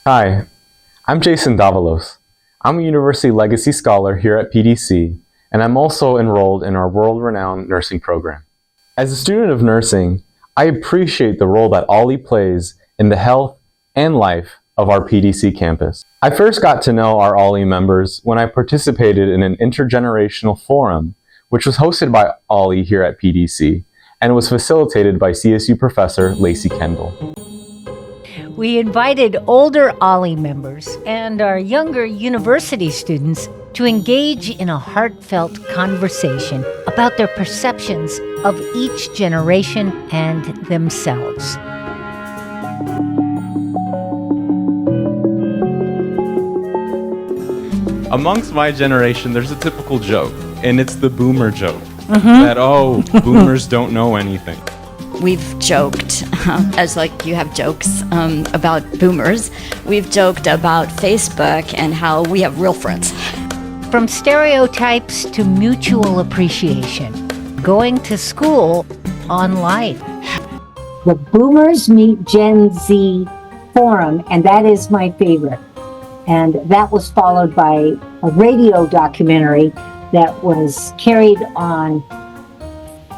Hi, I'm Jason Davalos. I'm a University Legacy Scholar here at PDC, and I'm also enrolled in our world-renowned nursing program. As a student of nursing, I appreciate the role that OLLI plays in the health and life of our PDC campus. I first got to know our OLLI members when I participated in an intergenerational forum, which was hosted by OLLI here at PDC, and was facilitated by CSU professor Lacey Kendall. We invited older OLLI members and our younger university students to engage in a heartfelt conversation about their perceptions of each generation and themselves. Amongst my generation, there's a typical joke, and it's the boomer joke. That, boomers don't know anything. We've joked, as like you have jokes about boomers, we've joked about Facebook and how we have real friends. From stereotypes to mutual appreciation, going to school online. The Boomers Meet Gen Z forum, and that is my favorite. And that was followed by a radio documentary that was carried on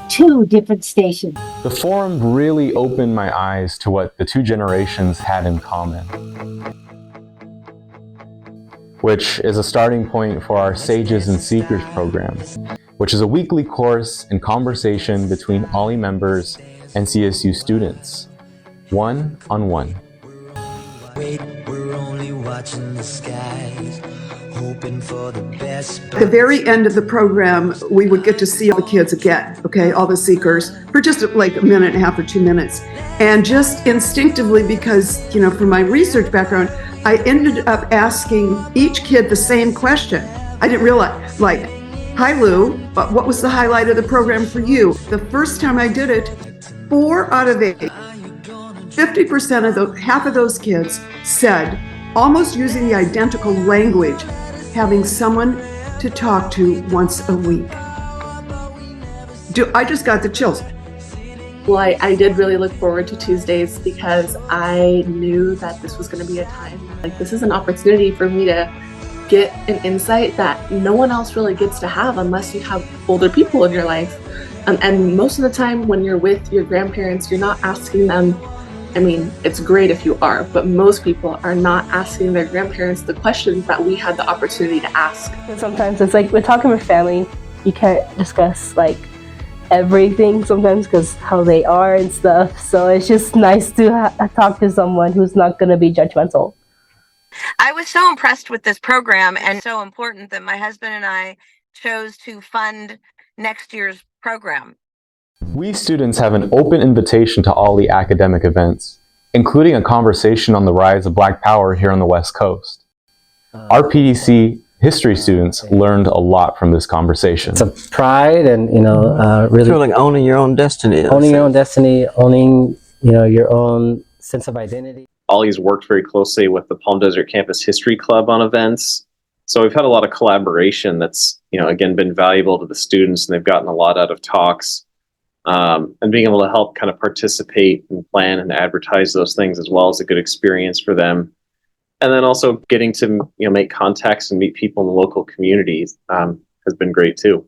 2 different stations. The forum really opened my eyes to what the 2 generations had in common, which is a starting point for our Sages and Seekers program, which is a weekly course and conversation between OLLI members and CSU students, one-on-one. Wait, we're only watching the skies, hoping for the best. At the very end of the program, we would get to see all the kids again, okay, all the seekers, for just like a minute and a half or 2 minutes. And just instinctively, because, from my research background, I ended up asking each kid the same question. I didn't realize, like, hi Lou, what was the highlight of the program for you? The first time I did it, 4 out of 8, 50% of half of those kids said, almost using the identical language, having someone to talk to once a week. I just got the chills. Well, I did really look forward to Tuesdays because I knew that this was going to be a time. Like, this is an opportunity for me to get an insight that no one else really gets to have unless you have older people in your life. And most of the time when you're with your grandparents, you're not asking them. I mean, it's great if you are, but most people are not asking their grandparents the questions that we had the opportunity to ask. And sometimes it's like we're talking with family, you can't discuss like everything sometimes because how they are and stuff. So it's just nice to talk to someone who's not going to be judgmental. I was so impressed with this program and so important that my husband and I chose to fund next year's program. We students have an open invitation to OLLI academic events, including a conversation on the rise of Black Power here on the West Coast. Our PDC history students learned a lot from this conversation. It's a pride and, really sort of like owning your own destiny. Owning your own destiny, owning, your own sense of identity. OLLI's worked very closely with the Palm Desert Campus History Club on events. So we've had a lot of collaboration that's, again, been valuable to the students, and they've gotten a lot out of talks. And being able to help kind of participate and plan and advertise those things as well is a good experience for them. And then also getting to make contacts and meet people in the local communities has been great too.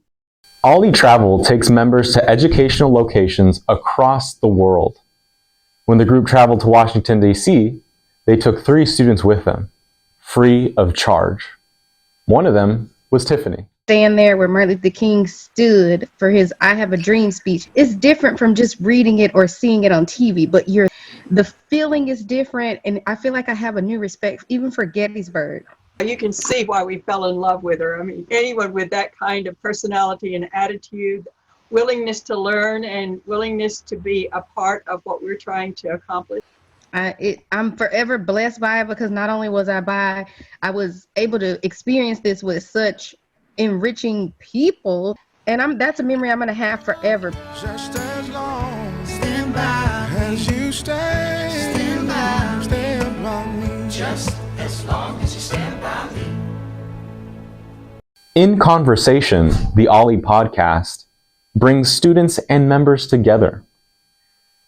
OLLI Travel takes members to educational locations across the world. When the group traveled to Washington, D.C., they took 3 students with them, free of charge. One of them was Tiffany. Stand there where Martin Luther King stood for his I Have a Dream speech. It's different from just reading it or seeing it on TV, but the feeling is different, and I feel like I have a new respect even for Gettysburg. You can see why we fell in love with her. I mean, anyone with that kind of personality and attitude, willingness to learn and willingness to be a part of what we're trying to accomplish. I'm forever blessed by it because not only was I was able to experience this with such enriching people, and that's a memory I'm gonna have forever. Just as long, stand by as you stand by me. Just as long as you stand by me. In Conversation, the OLLI podcast brings students and members together.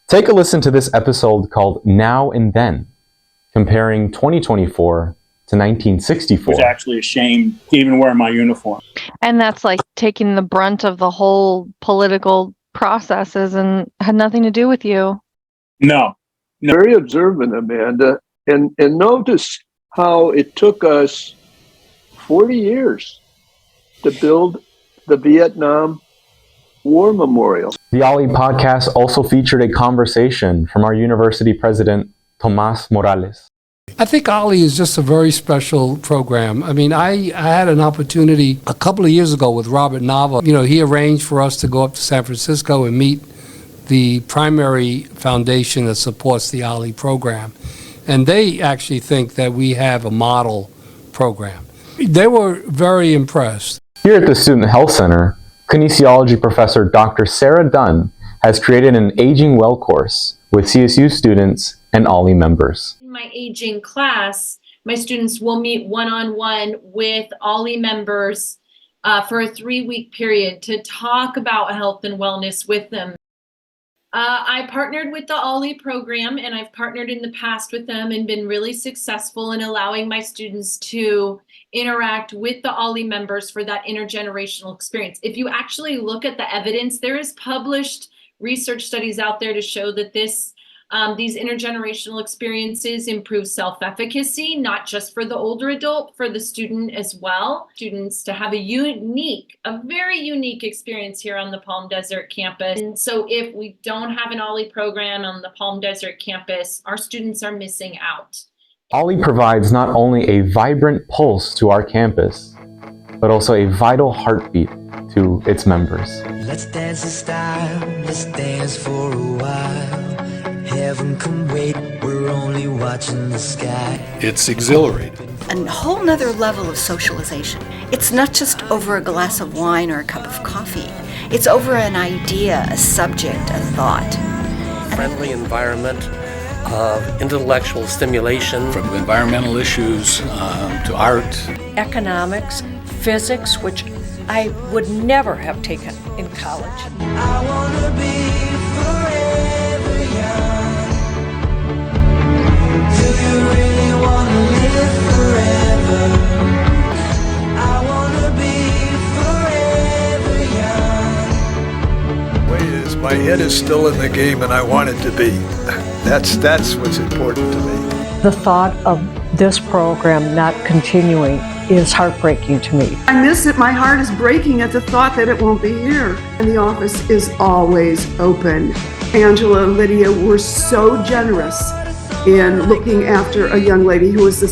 Take a listen to this episode called Now and Then, comparing 2024 to 1964. I was actually ashamed to even wear my uniform. And that's like taking the brunt of the whole political processes and had nothing to do with you. No. Very observant, Amanda. And notice how it took us 40 years to build the Vietnam War Memorial. The OLLI podcast also featured a conversation from our university president, Tomas Morales. I think OLLI is just a very special program. I mean, I had an opportunity a couple of years ago with Robert Nava. You know, he arranged for us to go up to San Francisco and meet the primary foundation that supports the OLLI program. And they actually think that we have a model program. They were very impressed. Here at the Student Health Center, kinesiology professor Dr. Sarah Dunn has created an Aging Well course with CSU students and OLLI members. In my aging class, my students will meet one-on-one with OLLI members for a 3-week period to talk about health and wellness with them. I partnered with the OLLI program, and I've partnered in the past with them and been really successful in allowing my students to interact with the OLLI members for that intergenerational experience. If you actually look at the evidence, there is published research studies out there to show that these intergenerational experiences improve self-efficacy, not just for the older adult, for the student as well. Students to have a very unique experience here on the Palm Desert campus. And so if we don't have an OLLI program on the Palm Desert campus, our students are missing out. OLLI provides not only a vibrant pulse to our campus, but also a vital heartbeat to its members. Let's dance in style, let's dance for a while. Heaven can wait, we're only watching the sky. It's exhilarating. A whole nother level of socialization. It's not just over a glass of wine or a cup of coffee. It's over an idea, a subject, a thought. Friendly environment of intellectual stimulation. From environmental issues to art. Economics, physics, which I would never have taken in college. I wanna be forever young. Do you really wanna live forever? I wanna be forever young. The way it is, my head is still in the game and I want it to be. That's what's important to me. The thought of this program not continuing is heartbreaking to me. I miss it. My heart is breaking at the thought that it won't be here. And the office is always open. Angela and Lydia were so generous in looking after a young lady who was a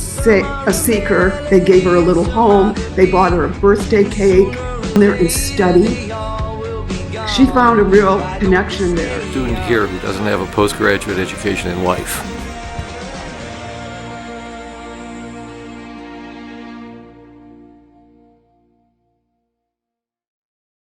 seeker. They gave her a little home. They bought her a birthday cake. They're in study. She found a real connection there. A student here who doesn't have a postgraduate education in life